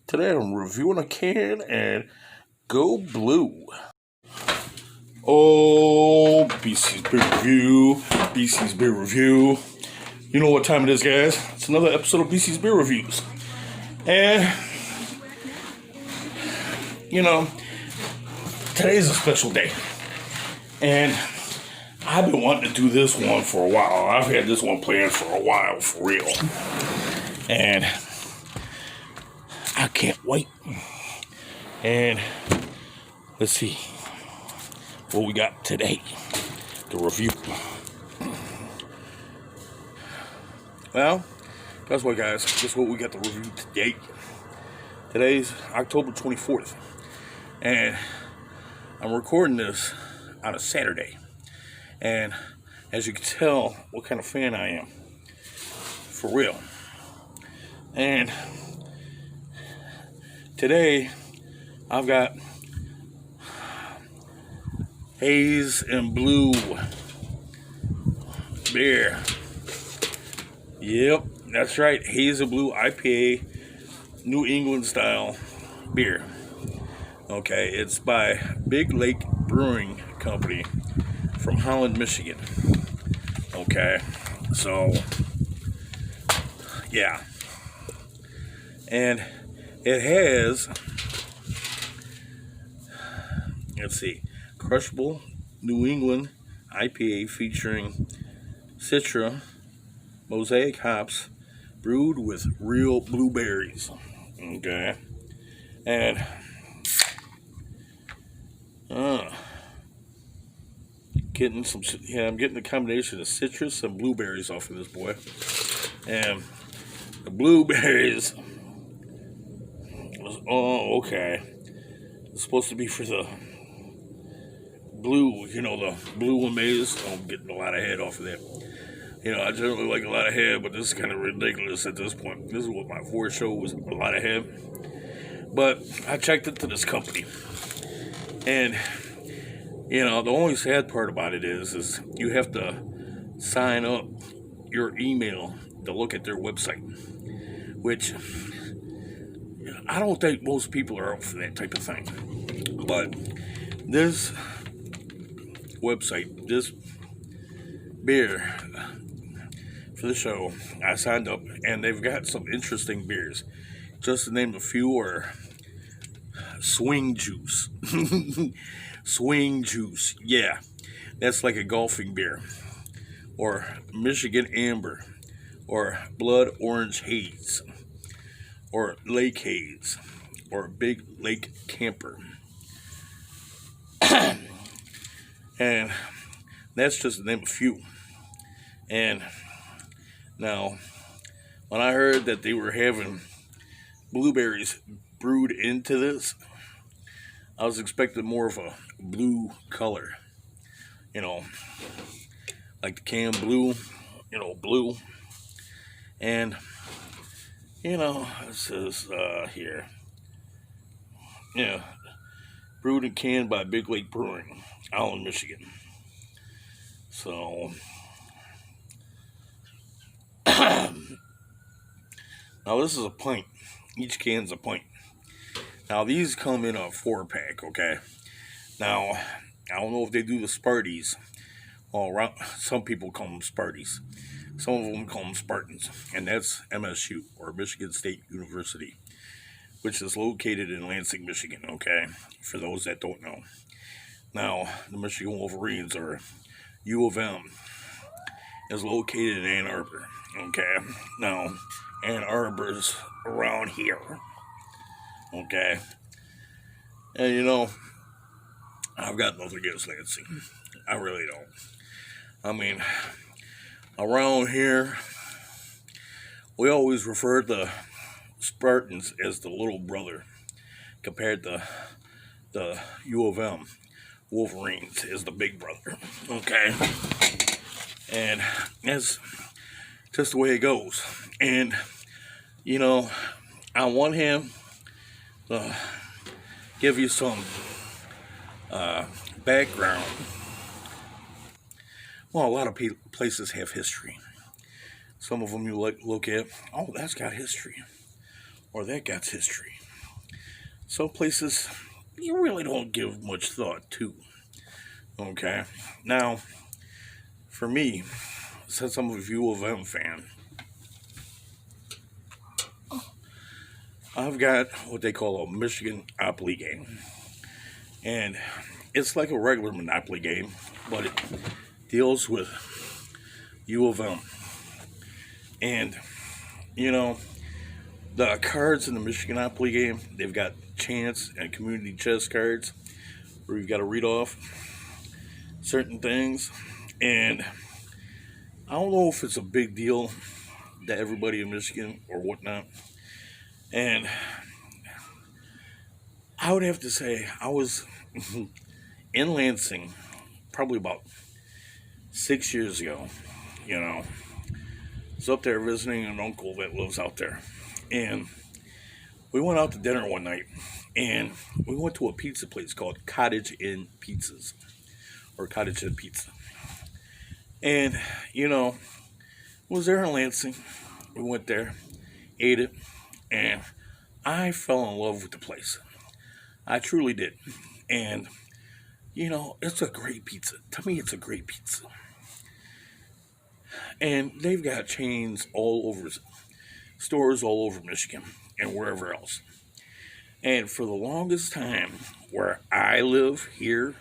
Today I'm reviewing a can and go blue. Oh, BC's Beer Review, BC's Beer Review. You know what time it is, guys. It's another episode of BC's Beer Reviews. And, you know, today's a special day. And I've been wanting to do this one for a while. I've had this one planned for a while, for real. And I can't wait. And let's see what we got today to review. Well, guess what, guys? Guess what we got to review today? Today's October 24th. And I'm recording this on a Saturday. And as you can tell, what kind of fan I am. For real. And today, I've got Haze and Blue beer. Yep, that's right. Haze and Blue IPA, New England style beer. Okay, it's by Big Lake Brewing Company from Holland, Michigan. Okay, so yeah, and it has, let's see, crushable New England IPA featuring Citra, mosaic hops, brewed with real blueberries. Okay, and I'm getting a combination of citrus and blueberries off of this boy, and the blueberries. Oh, okay. It's supposed to be for the blue, the blue amaze. I'm getting a lot of head off of that. I generally like a lot of head, but this is kind of ridiculous at this point. This is what my fourth show was, a lot of head. But I checked into this company. And, the only sad part about it is you have to sign up your email to look at their website. Which, I don't think most people are up for that type of thing. But this website, this beer for the show, I signed up, and they've got some interesting beers. Just to name a few are Swing Juice. Swing Juice, yeah. That's like a golfing beer. Or Michigan Amber. Or Blood Orange Haze. Or Lake Haze. Or Big Lake Camper. And that's just to name a few. And now, when I heard that they were having blueberries brewed into this, I was expecting more of a blue color. Like the can blue, blue. And, it says here, brewed and canned by Big Lake Brewing, Holland, Michigan. So, now this is a pint. Each can's a pint. Now these come in a 4-pack, okay? Now, I don't know if they do the Sparties. Well, some people call them Sparties. Some of them call them Spartans. And that's MSU, or Michigan State University, which is located in Lansing, Michigan, okay? For those that don't know. Now, the Michigan Wolverines, or U of M, is located in Ann Arbor, okay? Now, Ann Arbor's around here, okay? And I've got nothing against Lansing. I really don't. I mean, around here, we always refer to Spartans as the little brother, compared to the U of M Wolverines as the big brother, okay? And that's just the way it goes. And, I want him to give you some background. Well, a lot of places have history. Some of them you look at, oh, that's got history. Or that got history. Some places you really don't give much thought to. Okay, now for me, since I'm a U of M fan, I've got what they call a Michigan IPA game, and it's like a regular Monopoly game, but it deals with U of M. And you know, the cards in the Michigan IPA game, they've got chance and community chess cards where you've got to read off certain things. And I don't know if it's a big deal to everybody in Michigan or whatnot. And I would have to say I was in Lansing probably about 6 years ago. You know, I was up there visiting an uncle that lives out there. And we went out to dinner one night, and we went to a pizza place called Cottage Inn Pizzas, or Cottage Inn Pizza. And, you know, was there in Lansing. We went there, ate it, and I fell in love with the place. I truly did. And, you know, it's a great pizza. To me, it's a great pizza. And they've got chains all over, stores all over Michigan and wherever else. And for the longest time, where I live here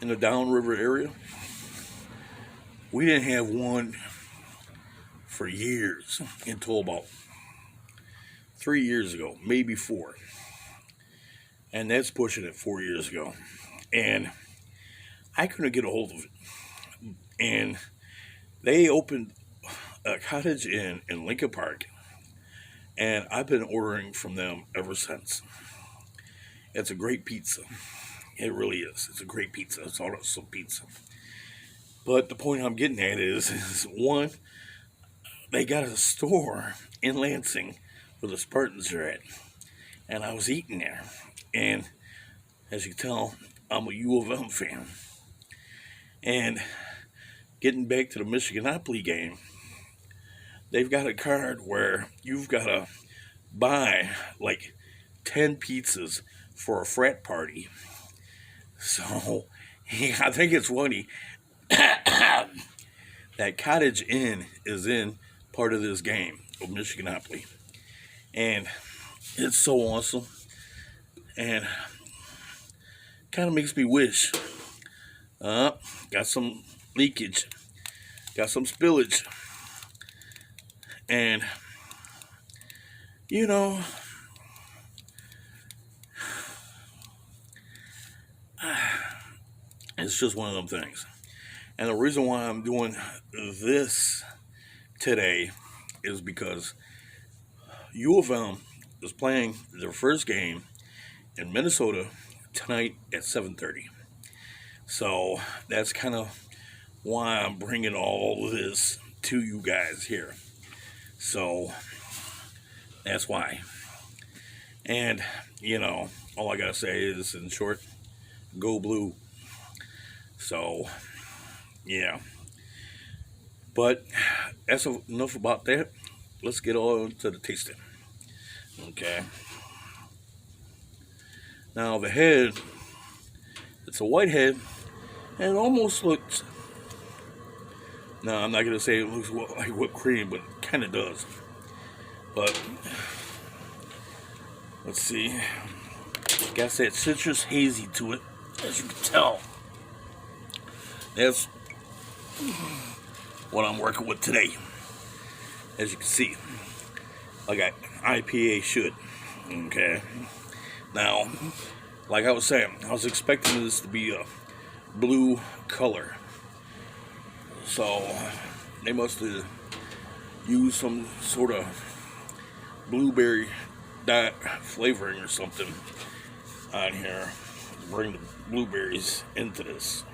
in the downriver area, we didn't have one for years until about 3 years ago, maybe 4. And that's pushing it 4 years ago. And I couldn't get a hold of it. And they opened a Cottage Inn in Lincoln Park, and I've been ordering from them ever since. It's a great pizza. It really is. It's a great pizza. It's awesome pizza. But the point I'm getting at is one, they got a store in Lansing where the Spartans are at, and I was eating there. And as you can tell, I'm a U of M fan. And getting back to the Michigan IPA game, they've got a card where you've got to buy like 10 pizzas for a frat party. So, yeah, I think it's funny that Cottage Inn is in part of this game of Michigan IPA. And it's so awesome. And kind of makes me wish. Got some leakage. Got some spillage. And, you know, it's just one of them things. And the reason why I'm doing this today is because U of M is playing their first game in Minnesota tonight at 7:30. So that's kind of why I'm bringing all this to you guys here. So that's why. And, you know, all I gotta say is, in short, go blue. So, yeah. But that's enough about that. Let's get on to the tasting. Okay. Now the head, it's a white head, and it almost looks, no, I'm not going to say it looks like whipped cream, but it kind of does. But, let's see. Got that citrus hazy to it, as you can tell. That's what I'm working with today, as you can see. Like an IPA should. Okay. Now, like I was saying, I was expecting this to be a blue color. So, they must have used some sort of blueberry dot flavoring or something on here to bring the blueberries into this.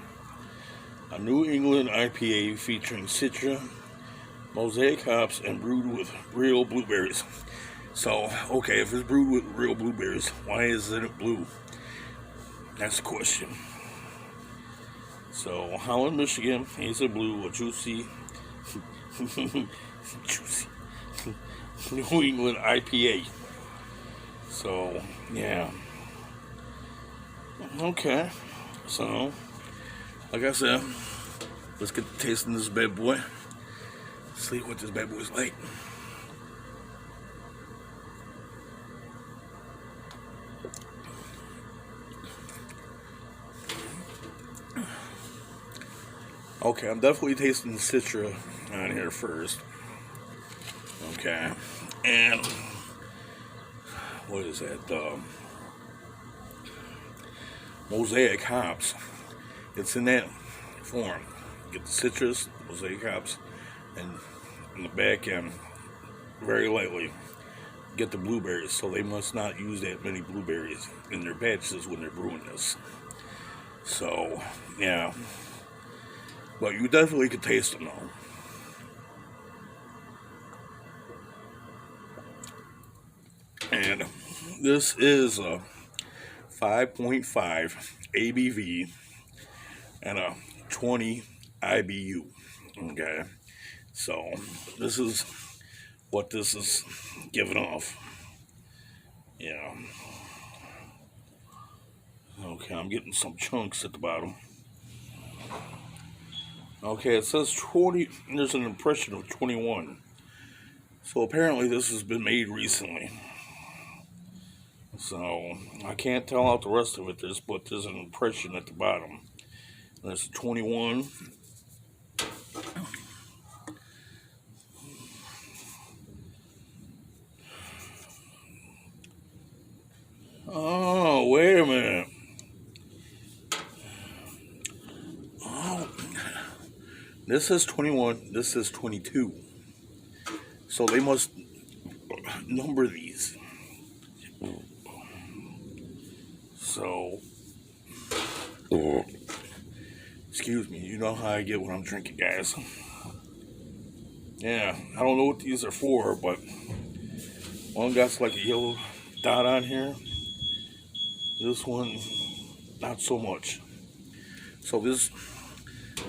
A New England IPA featuring Citra, mosaic hops, and brewed with real blueberries. So, okay, if it's brewed with real blueberries, why isn't it blue? That's the question. So, Holland, Michigan, Haze blue, a juicy, juicy New England IPA. So, yeah. Okay. So, like I said, let's get to tasting this bad boy. See what this bad boy's like. Okay, I'm definitely tasting the Citra on here first. Okay, and what is that? Mosaic hops. It's in that form. Get the citrus, mosaic hops, and in the back end, very lightly, get the blueberries. So they must not use that many blueberries in their batches when they're brewing this. So, yeah. But you definitely could taste them though. And this is a 5.5 ABV and a 20 IBU. Okay, so this is what this is giving off. Yeah. Okay, I'm getting some chunks at the bottom. Okay, it says 20, there's an impression of 21. So apparently this has been made recently. So I can't tell out the rest of it, but there's an impression at the bottom. There's 21. Oh, wait a minute. Oh, this says 21, this says 22. So they must number these. So, excuse me, you know how I get when I'm drinking, guys. Yeah, I don't know what these are for, but one got like a yellow dot on here. This one, not so much.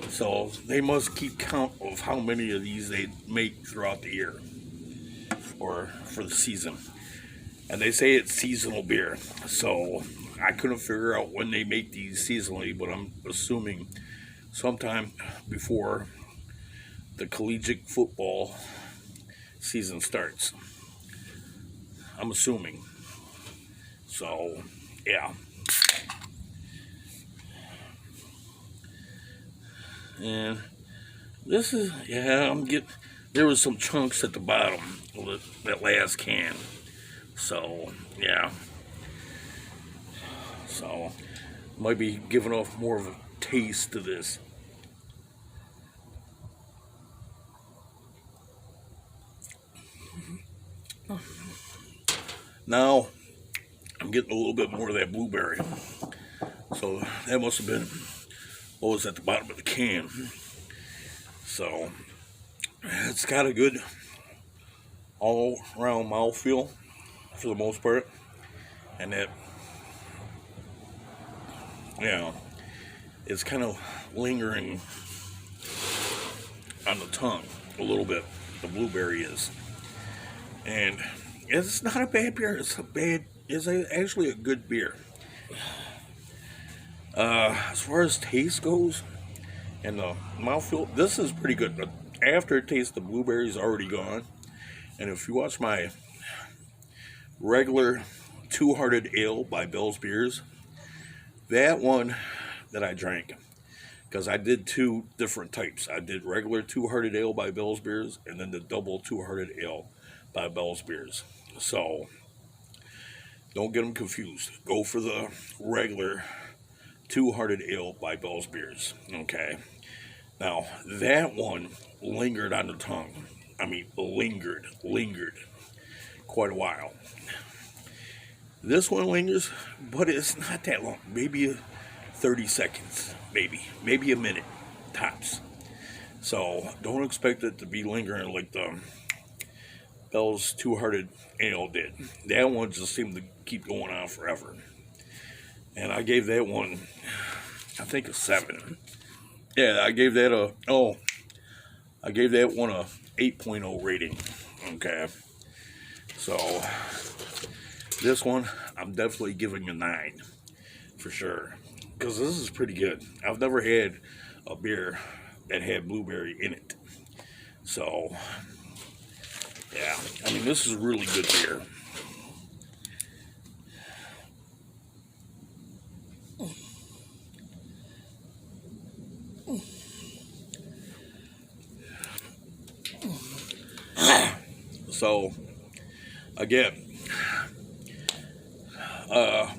So they must keep count of how many of these they make throughout the year or for the season. And they say it's seasonal beer. So I couldn't figure out when they make these seasonally, but I'm assuming sometime before the collegiate football season starts. I'm assuming. So, yeah. And this is, yeah, there was some chunks at the bottom of that last can. So, yeah. So, might be giving off more of a taste to this. Now, I'm getting a little bit more of that blueberry. So, that must have been what was at the bottom of the can. So, it's got a good all-around mouthfeel for the most part. And that, it's kind of lingering on the tongue a little bit. The blueberry is. And it's not a bad beer. It's actually a good beer. As far as taste goes and the mouthfeel, this is pretty good. The aftertaste, the blueberry is already gone. And if you watch my regular Two-Hearted Ale by Bell's Beers, that one that I drank, because I did two different types. I did regular Two-Hearted Ale by Bell's Beers and then the double Two-Hearted Ale by Bell's Beers. So don't get them confused. Go for the regular Two-Hearted Ale by Bell's Beers. Okay. Now that one lingered on the tongue. I mean, lingered quite a while. This one lingers, but it's not that long. Maybe 30 seconds, maybe a minute tops. So don't expect it to be lingering like the Bell's Two-Hearted Ale did. That one just seemed to keep going on forever. And I gave that one, I think, a 7. Yeah, I gave that one a 8.0 rating. Okay. So This one, I'm definitely giving a 9 for sure, because this is pretty good. I've never had a beer that had blueberry in it. So, yeah, I mean, this is really good beer. So, again,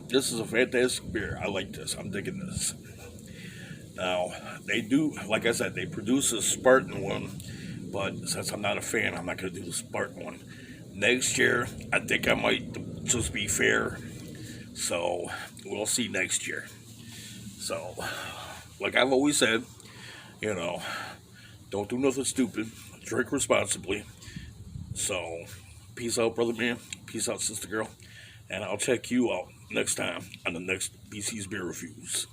this is a fantastic beer. I like this. I'm digging this. Now, they do, like I said, they produce a Spartan one, but since I'm not a fan, I'm not going to do the Spartan one. Next year, I think I might just be fair. So, we'll see next year. So, like I've always said, you know, don't do nothing stupid. Drink responsibly. So, peace out, brother man. Peace out, sister girl. And I'll check you out next time on the next BC's Beer Reviews.